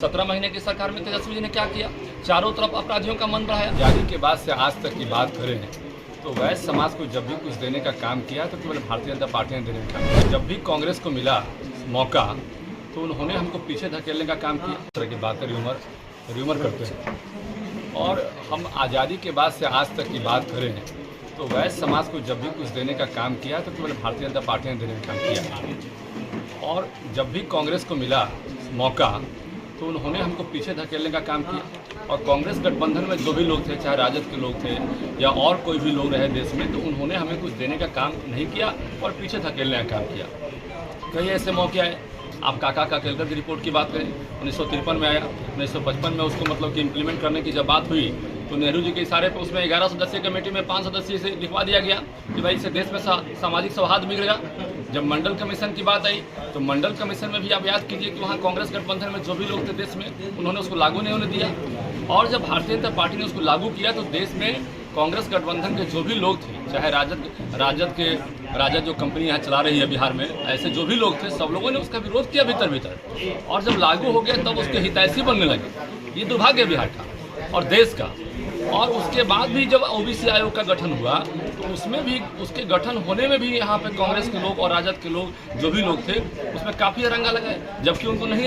17 महीने की सरकार में तेजस्वी जी ने क्या किया? चारों तरफ अपराधियों का मन बढ़ाया। आजादी के बाद से आज तक की बात करें तो वैश्य समाज को जब भी कुछ देने का काम किया तो केवल भारतीय जनता पार्टी ने देने का काम किया। जब भी कांग्रेस को मिला मौका तो उन्होंने हमको पीछे धकेलने का काम किया। इस तरह की बातें र्यूमर करते हैं। और हम आज़ादी के बाद से आज तक की बात करें तो वैश्य समाज को जब भी कुछ देने का काम किया तो केवल भारतीय जनता पार्टी ने देने का काम किया। और जब भी कांग्रेस को मिला मौका तो उन्होंने हमको पीछे धकेलने का काम किया। और कांग्रेस गठबंधन में जो भी लोग थे, चाहे राजद के लोग थे या और कोई भी लोग रहे देश में, तो उन्होंने हमें कुछ देने का काम नहीं किया और पीछे धकेलने का काम किया। कई ऐसे मौके आए, आप काका काकेलकर की रिपोर्ट की बात करें, 1953 में आया, 1955 में उसको मतलब कि इम्प्लीमेंट करने की जब बात हुई तो नेहरू जी के इशारे पर उसमें 11 सदस्यीय कमेटी में 5 सदस्यीय से लिखवा दिया गया कि भाई इससे देश में सामाजिक सौहार्द बिगड़ेगा। जब मंडल कमीशन की बात आई तो मंडल कमीशन में भी आप याद कीजिए कि वहाँ कांग्रेस गठबंधन में जो भी लोग थे देश में, उन्होंने उसको लागू नहीं होने दिया। और जब भारतीय जनता पार्टी ने उसको लागू किया तो देश में कांग्रेस गठबंधन के जो भी लोग थे, चाहे राजद जो कंपनी यहाँ चला रही है बिहार में, ऐसे जो भी लोग थे, सब लोगों ने उसका विरोध किया भीतर। और जब लागू हो गया तब उसके हितैषी बनने लगे। ये दुर्भाग्य है बिहार का और देश का। और उसके बाद भी जब ओबीसी आयोग का गठन हुआ तो उसमें भी, उसके गठन होने में भी यहाँ पे कांग्रेस के लोग और राजद के लोग जो भी लोग थे उसमें काफ़ी अरंगा लगाए, जबकि उनको नहीं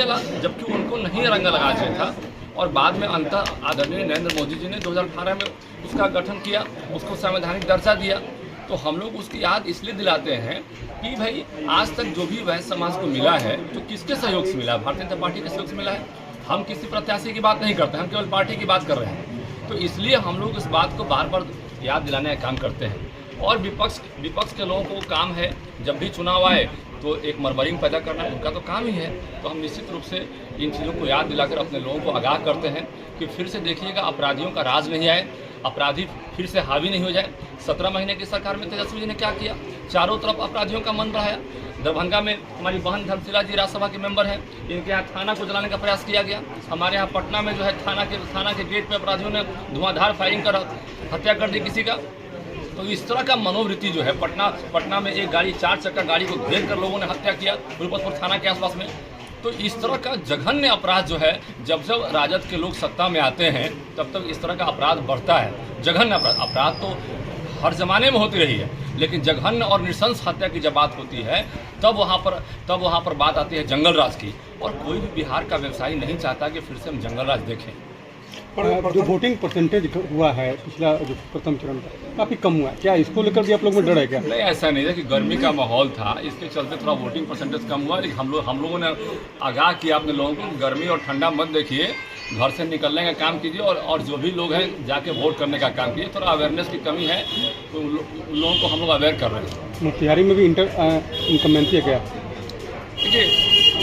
अरंगा लगाना चाहिए था। और बाद में अंततः आदरणीय नरेंद्र मोदी जी ने 2018 में उसका गठन किया, उसको संवैधानिक दर्जा दिया। तो हम लोग उसकी याद इसलिए दिलाते हैं कि भाई आज तक जो भी वैश्य समाज को मिला है तो किसके सहयोग से मिला है? भारतीय जनता पार्टी के सहयोग से मिला है। हम किसी प्रत्याशी की बात नहीं करते, हम केवल पार्टी की बात कर रहे हैं। तो इसलिए हम लोग इस बात को बार बार याद दिलाने का काम करते हैं। और विपक्ष के लोगों को काम है, जब भी चुनाव आए तो एक मरमरिंग पैदा करना उनका तो काम ही है। तो हम निश्चित रूप से इन चीज़ों को याद दिलाकर अपने लोगों को आगाह करते हैं कि फिर से देखिएगा अपराधियों का राज नहीं आए, अपराधी फिर से हावी नहीं हो जाए। 17 महीने की सरकार में तेजस्वी जी ने क्या किया? चारों तरफ अपराधियों का मन बढ़ाया। दरभंगा में हमारी बहन धर्मशिला जी राज्यसभा के मेंबर हैं, इनके यहाँ थाना को जलाने का प्रयास किया गया। हमारे यहाँ पटना में जो है थाना के गेट पे अपराधियों ने धुआंधार फायरिंग कर हत्या कर दी किसी का। तो इस तरह का मनोवृत्ति जो है, पटना में एक गाड़ी, 4 चक्का गाड़ी को घेर कर लोगों ने हत्या किया गुरुपतपुर थाना के आसपास में। तो इस तरह का जघन्य अपराध जो है, जब राजद के लोग सत्ता में आते हैं तब तक इस तरह का अपराध बढ़ता है। जघन्य अपराध तो हर जमाने में होती रही है, लेकिन जघन्य और नृशंस हत्या की जब बात होती है तब वहाँ पर बात आती है जंगल राज की। और कोई भी बिहार का व्यवसायी नहीं चाहता कि फिर से हम जंगल राज देखें। जो वोटिंग परसेंटेज हुआ है पिछला जो प्रथम चरण का, काफ़ी कम हुआ है, क्या इसको लेकर भी आप लोग में डर है क्या? नहीं, ऐसा नहीं है कि गर्मी का माहौल था इसके चलते थोड़ा वोटिंग परसेंटेज कम हुआ। लेकिन हम लोगों ने आगाह किया अपने लोगों को, गर्मी और ठंडा मत देखिए, घर से निकलने का काम कीजिए और जो भी लोग हैं जाके वोट करने का काम कीजिए। थोड़ा अवेयरनेस की कमी है तो उन लोगों को हम लोग अवेयर कर रहे हैं। मोतिहारी में भी इनकम्बेंसी है क्या? देखिए,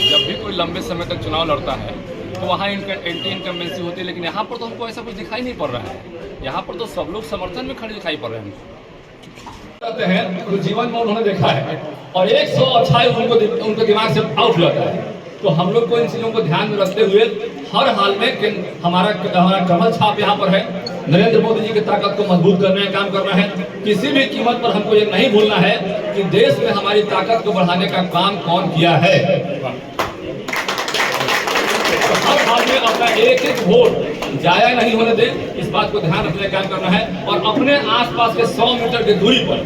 जब भी कोई लंबे समय तक चुनाव लड़ता है तो वहाँ एंटी इनकम्बेंसी होती है, लेकिन यहाँ पर तो हमको ऐसा कुछ दिखाई नहीं पड़ रहा है। यहाँ पर तो सब लोग समर्थन में खड़े दिखाई पड़ रहे हैं। तो जीवन में उन्होंने देखा है और 100 अच्छाई उनके दिमाग से आउट रहता है। तो हम लोग को इन चीज़ों को ध्यान में रखते हुए हर हाल में हमारा कमल छाप यहाँ पर है। नरेंद्र मोदी जी की ताकत को मजबूत करने का काम करना है। किसी भी कीमत पर हमको ये नहीं भूलना है कि देश में हमारी ताकत को बढ़ाने का काम कौन किया है। हर हाल में अपना एक वोट जाया नहीं होने दे, इस बात को ध्यान रखने का काम करना है। और अपने आसपास के 100 मीटर की दूरी पर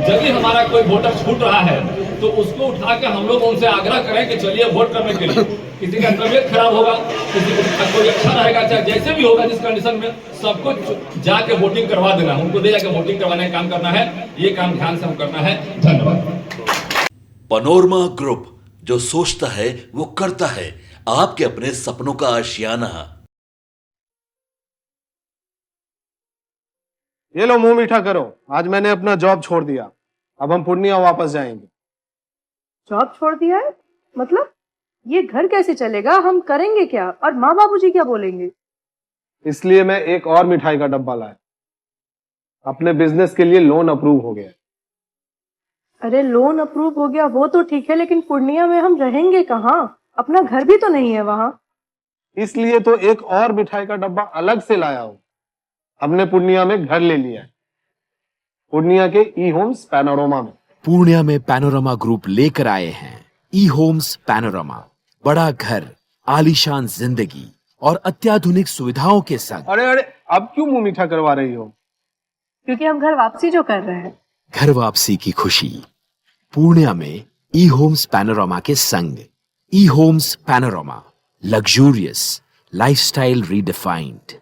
यदि हमारा कोई वोटर छूट रहा है तो उसको उठा के हम लोग उनसे आग्रह करें कि चलिए वोट करने के लिए। किसी का तबियत खराब होगा, किसी को कोई अच्छा रहेगा, चाहे जैसे भी होगा जिस कंडीशन में, सबको जाके वोटिंग करवा देना, उनको ले जाके वोटिंग करवाने का काम करना है। ये काम ध्यान से हम करना है। धन्यवाद। पनोरमा ग्रुप, जो सोचता है वो करता है। आपके अपने सपनों का आशियाना। ये लो, मुंह मीठा करो। आज मैंने अपना जॉब छोड़ दिया, अब हम पूर्णिया वापस जाएंगे। जॉब छोड़ दिया है? मतलब ये घर कैसे चलेगा? हम करेंगे क्या? और माँ बाबूजी क्या बोलेंगे? इसलिए मैं एक और मिठाई का डब्बा लाया। अपने बिजनेस के लिए लोन अप्रूव हो गया। अरे लोन अप्रूव हो गया वो तो ठीक है, लेकिन पूर्णिया में हम रहेंगे कहाँ? अपना घर भी तो नहीं है वहाँ। इसलिए तो एक और मिठाई का डब्बा अलग से लाया हूं। हमने पूर्णिया में घर ले लिया है, पूर्णिया के ई होम्स पैनोरमा में। पूर्णिया में पैनोरमा ग्रुप लेकर आए हैं ई होम्स पैनोरमा। बड़ा घर, आलीशान जिंदगी, और अत्याधुनिक सुविधाओं के संग अरे अरे, अब क्यों मुंह मीठा करवा रही हो? क्योंकि हम घर वापसी जो कर रहे हैं। घर वापसी की खुशी पूर्णिया में ई होम्स पैनोरामा के संग। E Homes Panorama, luxurious lifestyle redefined.